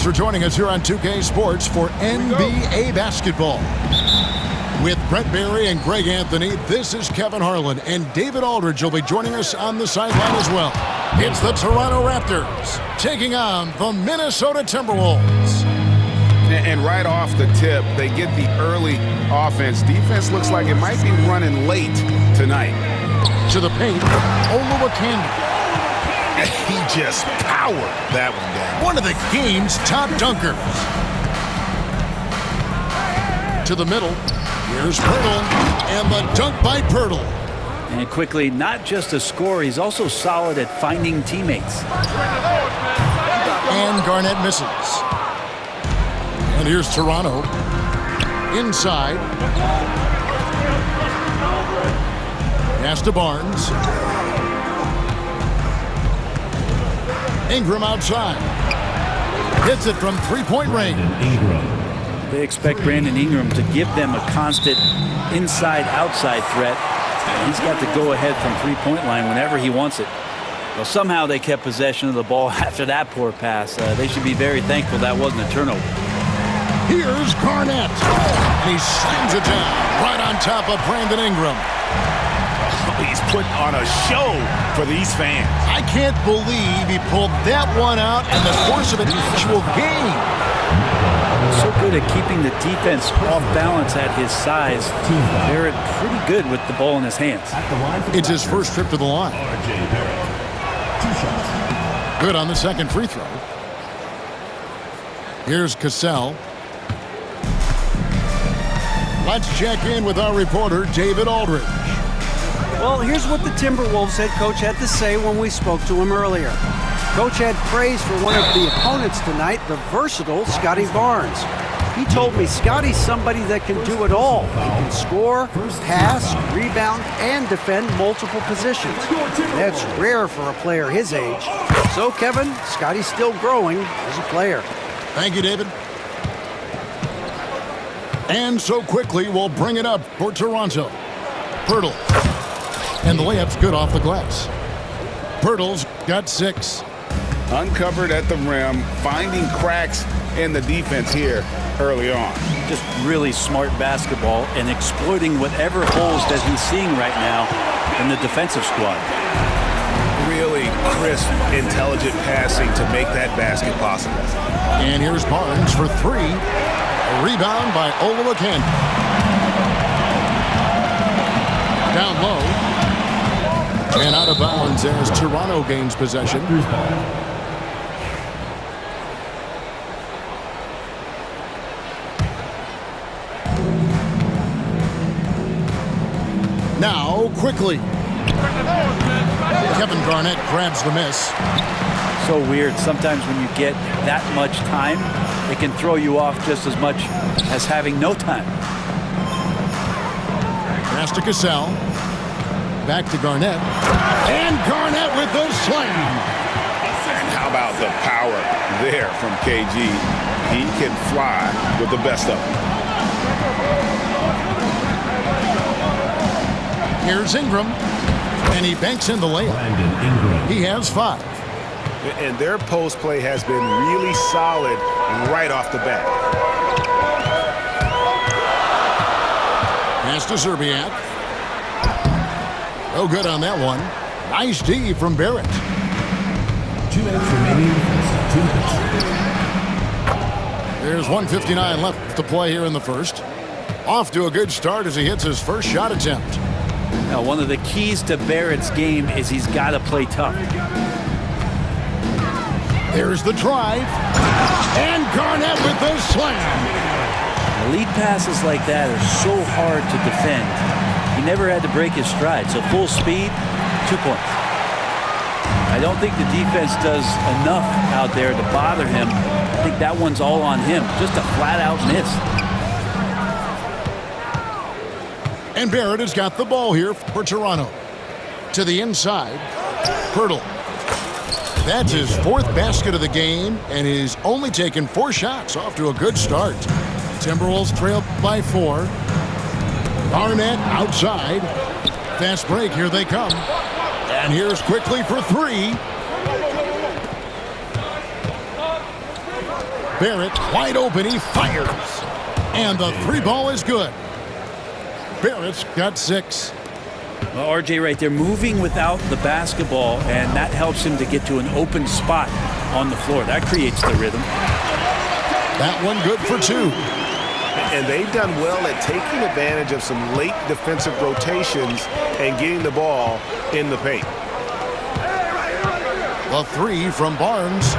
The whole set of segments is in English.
for joining us here on 2K Sports for NBA basketball. With Brent Barry and Greg Anthony, this is Kevin Harlan, and David Aldridge will be joining us on the sideline as well. It's the Toronto Raptors taking on the Minnesota Timberwolves. And right off the tip, they get the early offense. Defense looks like it might be running late tonight. To the paint, Olowokandi. He just powered that one down. One of the game's top dunkers. To the middle, here's Pirtle, and the dunk by Pirtle. And quickly, not just a scorer, he's also solid at finding teammates. And Garnett misses. And here's Toronto. Inside. Pass to Barnes. Ingram outside. Hits it from three-point range. They expect Brandon Ingram to give them a constant inside-outside threat. And he's got to go ahead from three-point line whenever he wants it. Well, somehow they kept possession of the ball after that poor pass. They should be very thankful that wasn't a turnover. Here's Garnett. And he slams it down right on top of Brandon Ingram. He's putting on a show for these fans. I can't believe he pulled that one out in the course of an actual game. So good at keeping the defense off balance at his size. Barrett pretty good with the ball in his hands. It's his first trip to the line. Good on the second free throw. Here's Cassell. Let's check in with our reporter, David Aldridge. Well, here's what the Timberwolves head coach had to say when we spoke to him earlier. Coach had praise for one of the opponents tonight, the versatile Scotty Barnes. He told me Scotty's somebody that can do it all. He can score, pass, rebound, and defend multiple positions. That's rare for a player his age. So, Kevin, Scotty's still growing as a player. Thank you, David. And so quickly, we'll bring it up for Toronto. Pirtle. And the layup's good off the glass. Pirtle's got 6. Uncovered at the rim, finding cracks in the defense here early on. Just really smart basketball and exploiting whatever holes that he's seeing right now in the defensive squad. Really crisp, intelligent passing to make that basket possible. And here's Barnes for 3. A rebound by Olowokandi. Down low. And out of bounds as Toronto gains possession. Now, quickly. Kevin Garnett grabs the miss. So weird. Sometimes when you get that much time, it can throw you off just as much as having no time. Pass to Cassell. Back to Garnett. And Garnett with the slam. And how about the power there from KG? He can fly with the best of them. Here's Ingram. And he banks in the layup. He has 5. And their post play has been really solid right off the bat. Pass to Zerbiak. Oh, good on that one. Nice D from Barrett. 2 minutes remaining. There's 1:59 left to play here in the first. Off to a good start as he hits his first shot attempt. Now, one of the keys to Barrett's game is he's got to play tough. There's the drive. And Garnett with the slam. Lead passes like that are so hard to defend. He never had to break his stride, so full speed, 2 points. I don't think the defense does enough out there to bother him. I think that one's all on him. Just a flat-out miss. And Barrett has got the ball here for Toronto. To the inside, Pirtle. That's his 4th basket of the game, and he's only taken 4 shots. Off to a good start. Timberwolves trail by 4. Garnett outside. Fast break, here they come. And here's quickly for 3. Barrett wide open. He fires. And the three ball is good. Barrett's got 6. Well, RJ right there moving without the basketball, and that helps him to get to an open spot on the floor. That creates the rhythm. That one good for 2. And they've done well at taking advantage of some late defensive rotations and getting the ball in the paint. The 3 from Barnes.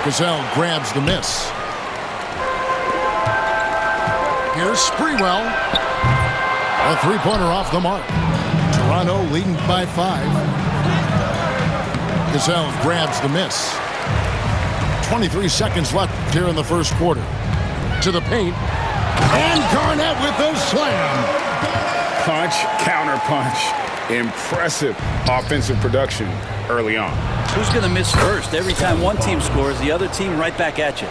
Gazelle grabs the miss. Here's Sprewell. A three-pointer off the mark. Toronto leading by 5. Gazelle grabs the miss. 23 seconds left here in the first quarter. To the paint. And Garnett with a slam. Punch, counter punch. Impressive offensive production early on. Who's going to miss first? Every time one team scores, the other team right back at you.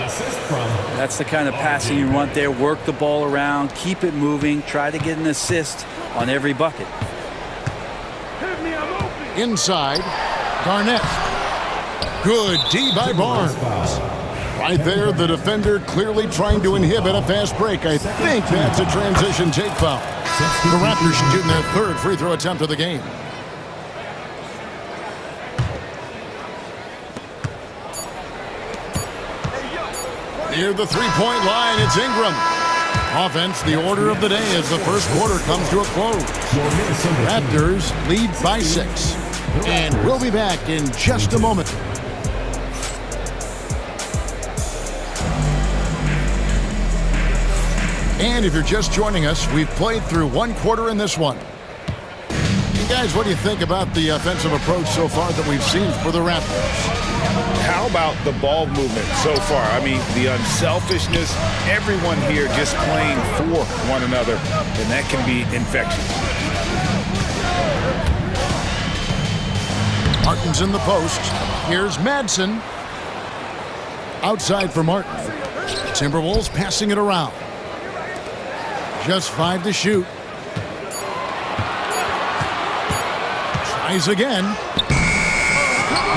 Assist from That's the kind of passing you want there. Work the ball around, keep it moving, try to get an assist on every bucket. Inside. Garnett. Good D by Barnes. Right there, the defender clearly trying to inhibit a fast break. I think that's a transition take foul. The Raptors shooting their 3rd free throw attempt of the game. Near the three-point line, it's Ingram. Offense, the order of the day as the first quarter comes to a close. Raptors lead by 6. And we'll be back in just a moment. And if you're just joining us, we've played through 1 quarter in this one. You guys, what do you think about the offensive approach so far that we've seen for the Raptors? How about the ball movement so far? I mean, the unselfishness, everyone here just playing for one another, and that can be infectious. Martin's in the post. Here's Madsen. Outside for Martin. Timberwolves passing it around. Just 5 to shoot. Tries again.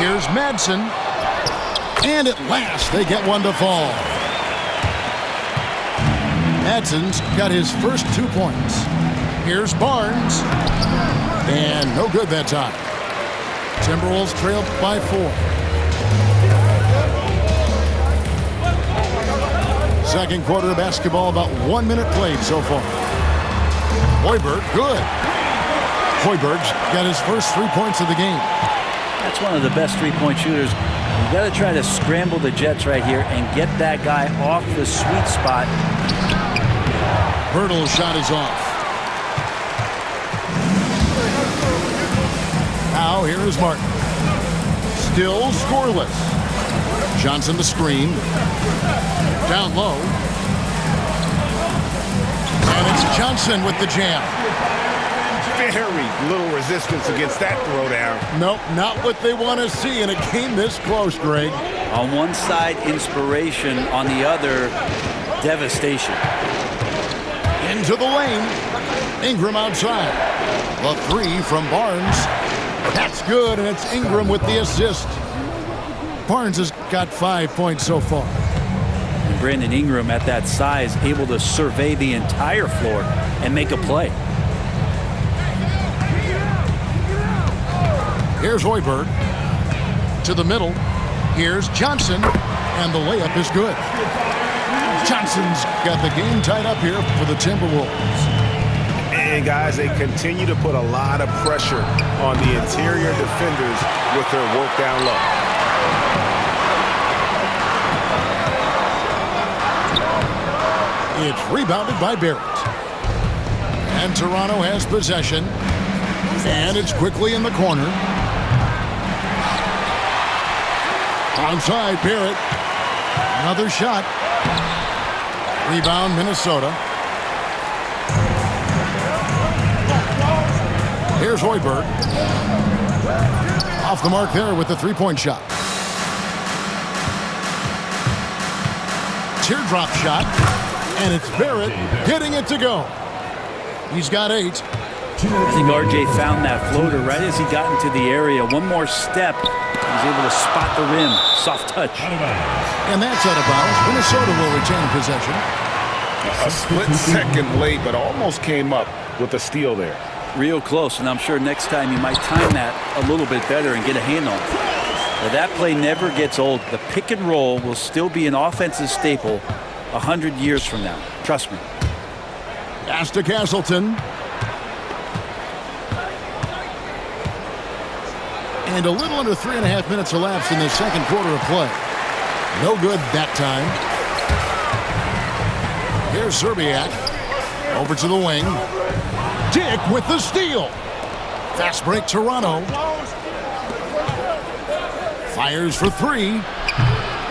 Here's Madsen. And at last, they get one to fall. Madsen's got his first 2 points. Here's Barnes. And no good that time. Timberwolves trail by 4. Second quarter of basketball, about 1 minute played so far. Hoiberg, good. Hoiberg's got his first 3 points of the game. That's one of the best three-point shooters. You got to try to scramble the Jets right here and get that guy off the sweet spot. Hurdle's shot is off. Now here is Martin. Still scoreless. Johnson the screen. Down low. And it's Johnson with the jam. Very little resistance against that throwdown. Nope, not what they want to see in a game this close, Greg. On one side, inspiration. On the other, devastation. Into the lane. Ingram outside. The 3 from Barnes. That's good, and it's Ingram with the assist. Barnes has got 5 points so far. And Brandon Ingram at that size, able to survey the entire floor and make a play. Here's Hoiberg. To the middle. Here's Johnson. And the layup is good. Johnson's got the game tied up here for the Timberwolves. And guys, they continue to put a lot of pressure on the interior defenders with their work down low. It's rebounded by Barrett. And Toronto has possession. And it's quickly in the corner. Onside, Barrett. Another shot. Rebound, Minnesota. Here's Hoiberg. Off the mark there with the three-point shot. Teardrop shot. And it's Barrett getting it to go. He's got 8. I think RJ found that floater right as he got into the area. One more step, He's able to spot the rim. Soft touch. And that's out of bounds. Minnesota will retain possession. A split second late, but almost came up with a steal there. Real close, and I'm sure next time you might time that a little bit better and get a hand on it. But that play never gets old. The pick and roll will still be an offensive staple 100 years from now. Trust me. Pass to Castleton. And a little under 3.5 minutes elapsed in the second quarter of play. No good that time. Here's Serbiak. Over to the wing. Dick with the steal. Fast break Toronto. Fires for three.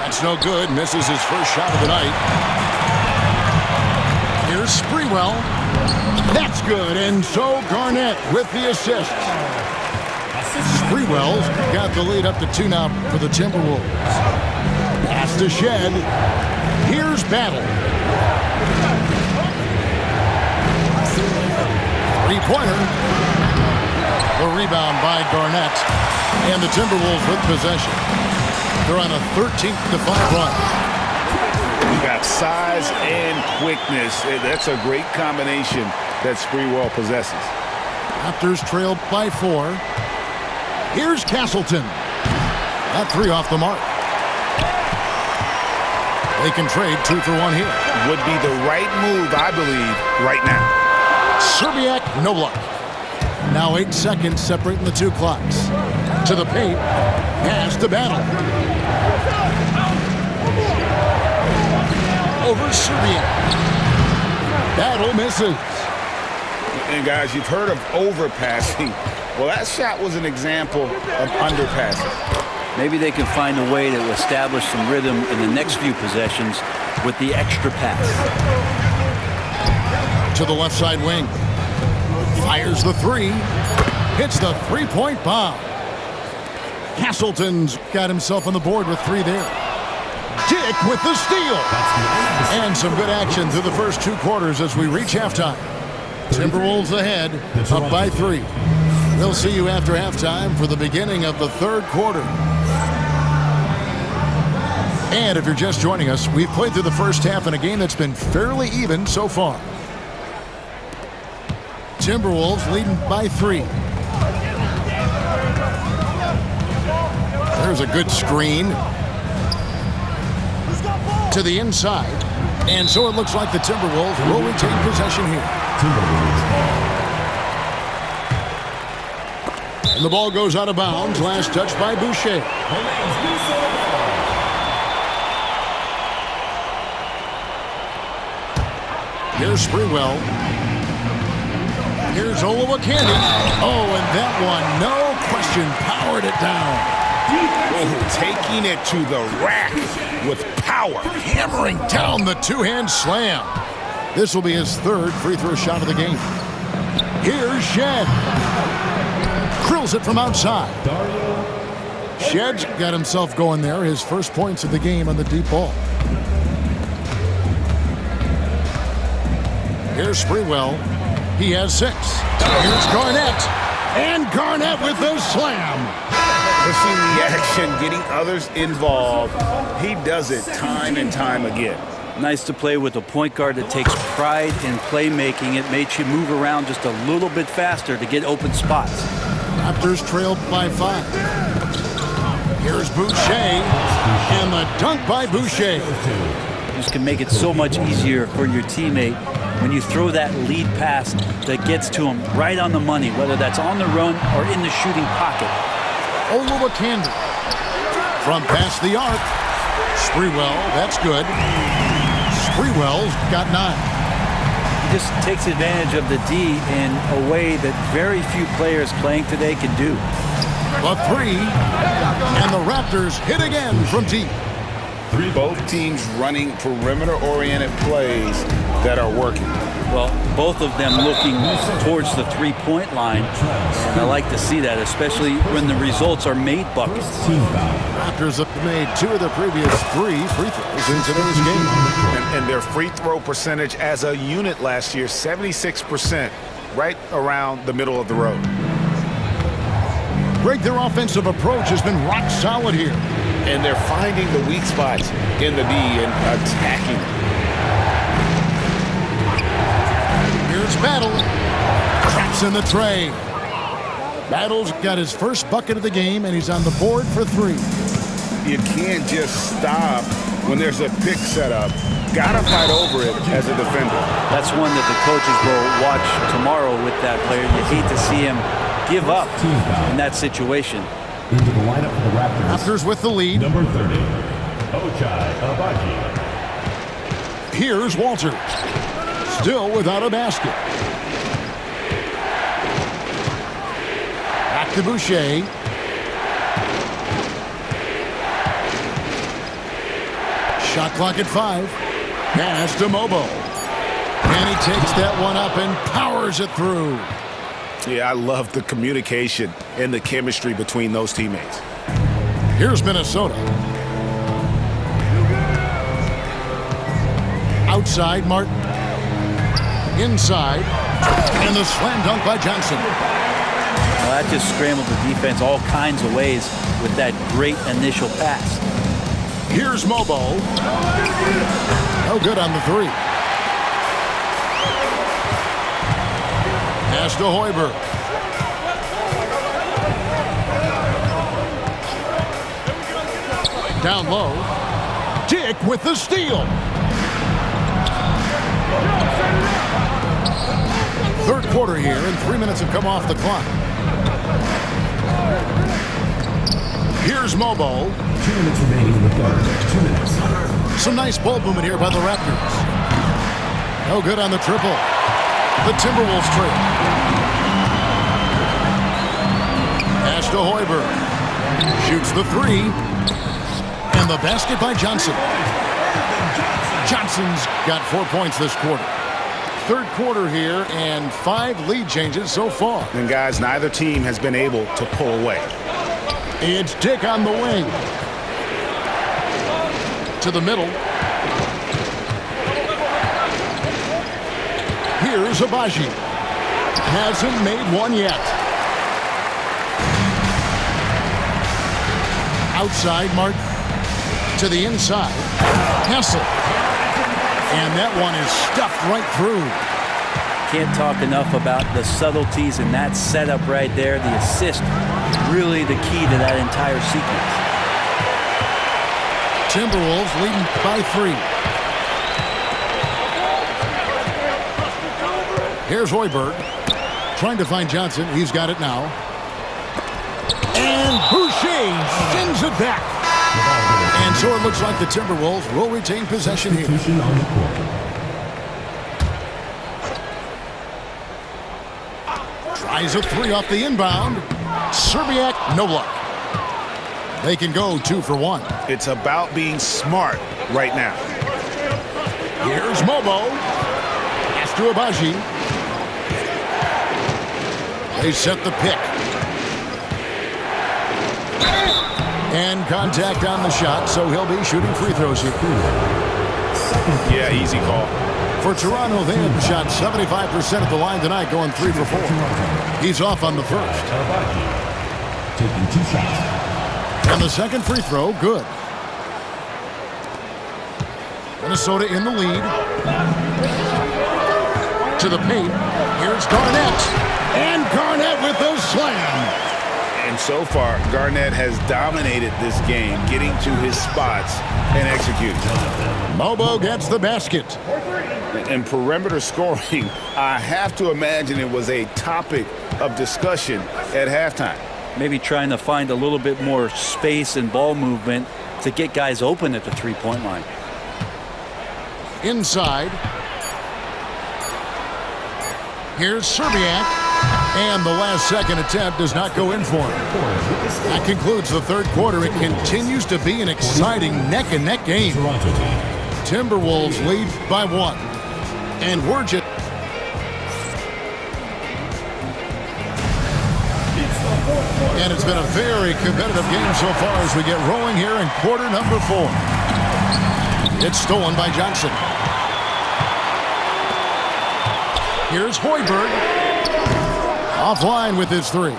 That's no good. Misses his first shot of the night. Here's Sprewell. That's good. And so Garnett with the assist. Sprewell's got the lead up to 2 now for the Timberwolves. Pass to Shed. Here's Battle. Three-pointer. The rebound by Garnett. And the Timberwolves with possession. They're on a 13-5 run. You got size and quickness. That's a great combination that Sprewell possesses. Raptors trailed by 4. Here's Castleton. That 3 off the mark. They can trade 2 for 1 here. Would be the right move, I believe, right now. Serbiak, no luck. Now 8 seconds separating the 2 clocks. To the paint. Pass to Battle. Over Serbiak. Battle misses. And guys, you've heard of overpassing. Well, that shot was an example of underpassing. Maybe they can find a way to establish some rhythm in the next few possessions with the extra pass. To the left side wing. Fires the 3. Hits the three-point bomb. Castleton's got himself on the board with 3 there. Dick with the steal. And some good action through the first 2 quarters as we reach halftime. Timberwolves ahead, up by 3. We'll see you after halftime for the beginning of the 3rd quarter. And if you're just joining us, we've played through the first half in a game that's been fairly even so far. Timberwolves leading by 3. There's a good screen. To the inside. And so it looks like the Timberwolves will retain possession here. And the ball goes out of bounds. Last touch by Boucher. Here's Sprewell. Here's Olowokandi. Oh, and that one, no question, powered it down. Oh, taking it to the rack with power. Hammering down the 2-hand slam. This will be his 3rd free throw shot of the game. Here's Shed. Krills it from outside. Shed's got himself going there. His first points of the game on the deep ball. Here's Sprewell. He has 6. Here's Garnett. And Garnett with the slam. Pushing the action, getting others involved. He does it time and time again. Nice to play with a point guard that takes pride in playmaking. It makes you move around just a little bit faster to get open spots. Raptors trailed by 5. Here's Boucher. And the dunk by Boucher. Just can make it so much easier for your teammate when you throw that lead pass that gets to him right on the money, whether that's on the run or in the shooting pocket. Olowokandi. From past the arc. Sprewell, that's good. Sprewell's got 9. He just takes advantage of the D in a way that very few players playing today can do. The 3. And the Raptors hit again from deep. Both teams running perimeter-oriented plays that are working. Well, both of them looking towards the three-point line. And I like to see that, especially when the results are made buckets. Raptors have made 2 of the previous 3 free throws in today's game. And their free throw percentage as a unit last year, 76%, right around the middle of the road. Greg, their offensive approach has been rock solid here. And they're finding the weak spots in the D and attacking them. Here's Battle. Traps in the tray. Battle's got his first bucket of the game, and he's on the board for 3. You can't just stop when there's a pick set up. Gotta fight over it as a defender. That's one that the coaches will watch tomorrow with that player. You hate to see him give up in that situation. Into the lineup for the Raptors. Raptors with the lead. Number 30, Ochai Agbaji. Here's Walter. Still without a basket. Back to Boucher. Shot clock at 5. Pass to Mobo. And he takes that one up and powers it through. Yeah, I love the communication and the chemistry between those teammates. Here's Minnesota. Outside, Martin. Inside. And the slam dunk by Johnson. Well, that just scrambled the defense all kinds of ways with that great initial pass. Here's Mobo. No good on the 3. Pass to Hoiberg. Down low. Dick with the steal. Third quarter here, and 3 minutes have come off the clock. Here's Mobo. 2 minutes remaining in the third. 2 minutes. Some nice ball movement here by the Raptors. No good on the triple. The Timberwolves trail. Pass to Hoiberg. Shoots the 3. And the basket by Johnson. Johnson's got 4 points this quarter. Third quarter here and 5 lead changes so far. And guys, neither team has been able to pull away. It's Dick on the wing. To the middle. Here's Agbaji. Hasn't made one yet. Outside, Martin. To the inside. Hessel. And that one is stuffed right through. Can't talk enough about the subtleties in that setup right there. The assist, really the key to that entire sequence. Timberwolves leading by 3. Here's Hoiberg. Trying to find Johnson. He's got it now. And Boucher sends it back. And so it looks like the Timberwolves will retain possession here. Substitution on the court. Tries a 3 off the inbound. Serbiak, no luck. They can go 2 for 1. It's about being smart right now. Here's Mobo. Pass to Agbaji. They set the pick. And contact on the shot, so he'll be shooting free throws here. Yeah, easy call. For Toronto, they have shot 75% at the line tonight, going 3 for 4. He's off on the first. Taking 2 shots. And the second free throw, good. Minnesota in the lead. To the paint. Here's Garnett. And Garnett with the slam. And so far, Garnett has dominated this game, getting to his spots and executing. Mobo gets the basket. And perimeter scoring, I have to imagine it was a topic of discussion at halftime. Maybe trying to find a little bit more space and ball movement to get guys open at the three-point line. Inside. Here's Serbiak. And the last second attempt does not go in for him. That concludes the third quarter. It continues to be an exciting neck-and-neck game. Timberwolves lead by 1. And we're just... And it's been a very competitive game so far as we get rolling here in quarter number 4. It's stolen by Johnson. Here's Hoiberg. Offline with his 3.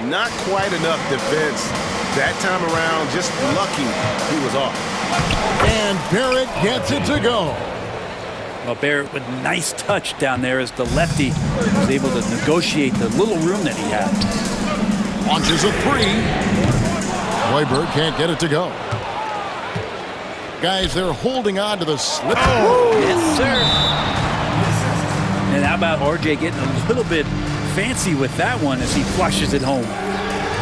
Not quite enough defense. That time around, just lucky he was off. And Barrett gets it to go. Well, Barrett with nice touch down there as the lefty was able to negotiate the little room that he had. Launches a three. Hoiberg can't get it to go. Guys, they're holding on to the slip. Oh, yes, sir. And how about RJ getting a little bit fancy with that one as he flushes it home.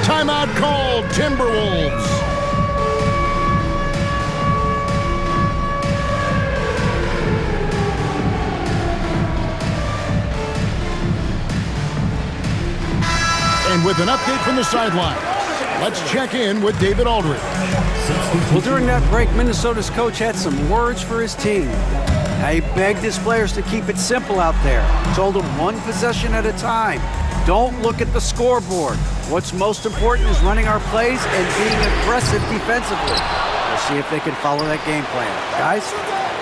Timeout called, Timberwolves. And with an update from the sideline, let's check in with David Aldridge. Well, during that break, Minnesota's coach had some words for his team. He begged his players to keep it simple out there. Told them one possession at a time. Don't look at the scoreboard. What's most important is running our plays and being aggressive defensively. We'll see if they can follow that game plan. Guys?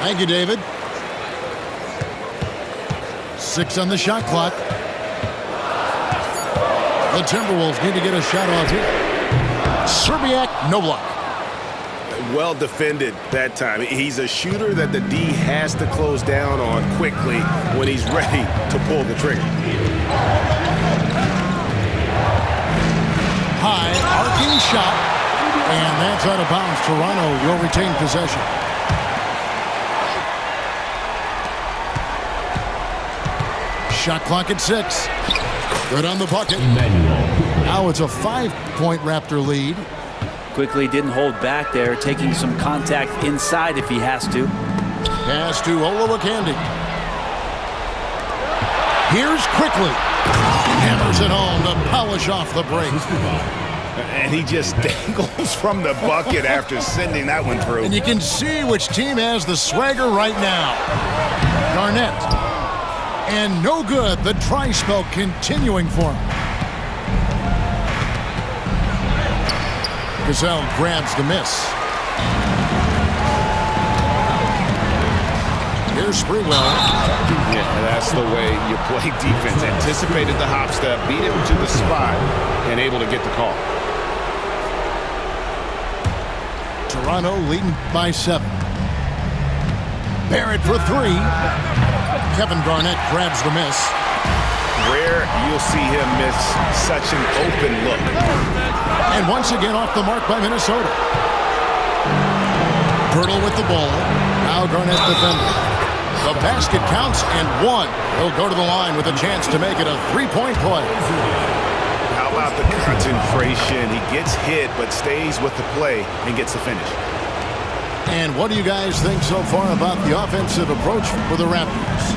Thank you, David. 6 on the shot clock. The Timberwolves need to get a shot off here. Serbiak, no block. Well defended that time. He's a shooter that the D has to close down on quickly when he's ready to pull the trigger. High, arcing shot. And that's out of bounds. Toronto will retain possession. Shot clock at 6. Good on the bucket. Now it's a 5-point Raptor lead. Quickly didn't hold back there, taking some contact inside if he has to. Pass to Olowokandi. Here's Quickly. Hammers it home to polish off the break. And he just dangles from the bucket after sending that one through. And you can see which team has the swagger right now. Garnett. And no good. The try spell continuing for him. Gazelle grabs the miss. Here's Sprewell. Yeah, that's the way you play defense. Anticipated the hop step, beat him to the spot, and able to get the call. Toronto leading by 7. Barrett for 3. Kevin Garnett grabs the miss. Rare you'll see him miss such an open look. And once again off the mark by Minnesota. Pirtle with the ball. Now Garnett defending. The basket counts and 1. He'll go to the line with a chance to make it a 3-point play. How about the concentration? He gets hit but stays with the play and gets the finish. And what do you guys think so far about the offensive approach for the Raptors?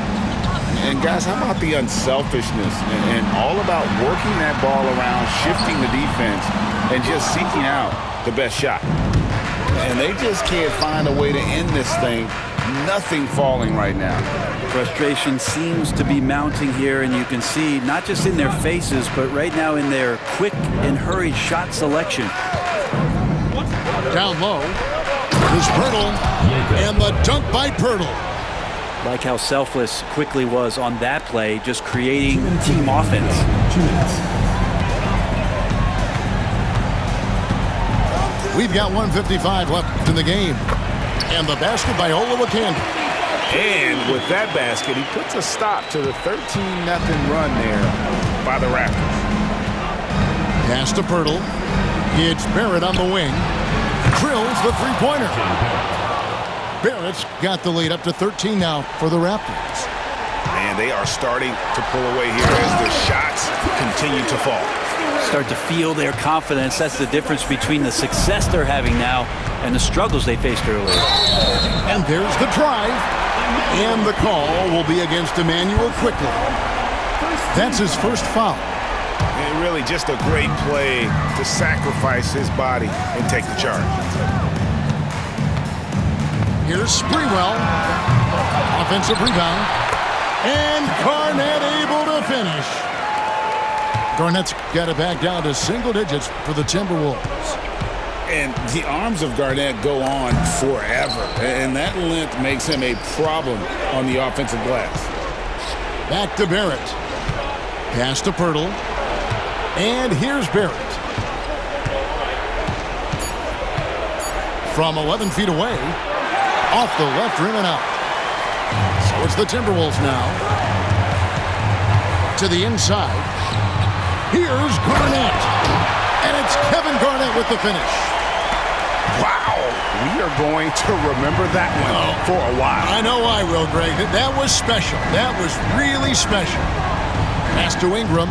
And guys, how about the unselfishness and all about working that ball around, shifting the defense, and just seeking out the best shot. And they just can't find a way to end this thing. Nothing falling right now. Frustration seems to be mounting here, and you can see not just in their faces, but right now in their quick and hurried shot selection. Down low is Pirtle, and the dunk by Pirtle. Like how selfless Quickly was on that play, just creating team offense. 2 minutes. We've got 1:55 left in the game. And the basket by Olowokandi. And with that basket, he puts a stop to the 13-0 run there by the Raptors. Pass to Pirtle. It's Barrett on the wing. Drills the three-pointer. Barrett's got the lead up to 13 now for the Raptors. And they are starting to pull away here as the shots continue to fall. Start to feel their confidence. That's the difference between the success they're having now and the struggles they faced earlier. And there's the drive. And the call will be against Emmanuel Quickly. That's his first foul. And really just a great play to sacrifice his body and take the charge. Here's Sprewell. Offensive rebound. And Garnett able to finish. Garnett's got it back down to single digits for the Timberwolves. And the arms of Garnett go on forever. And that length makes him a problem on the offensive glass. Back to Barrett. Pass to Pirtle. And here's Barrett. From 11 feet away, off the left rim and out. So it's the Timberwolves now. To the inside. Here's Garnett. And it's Kevin Garnett with the finish. Wow. We are going to remember that one for a while. I know I will, Greg. That was special. That was really special. Pass to Ingram.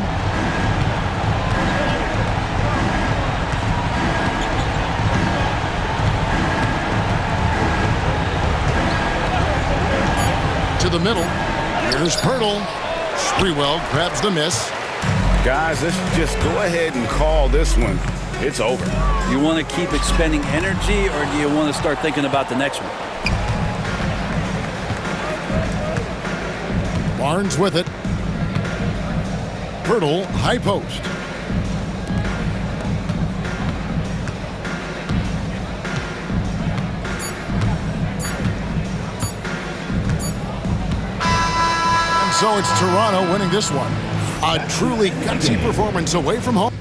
To the middle. Here's Pirtle. Sprewell grabs the miss. Guys, let's just go ahead and call this one. It's over. You want to keep expending energy, or do you want to start thinking about the next one? Barnes with it. Pirtle, high post. And so it's Toronto winning this one. A truly gutsy performance away from home.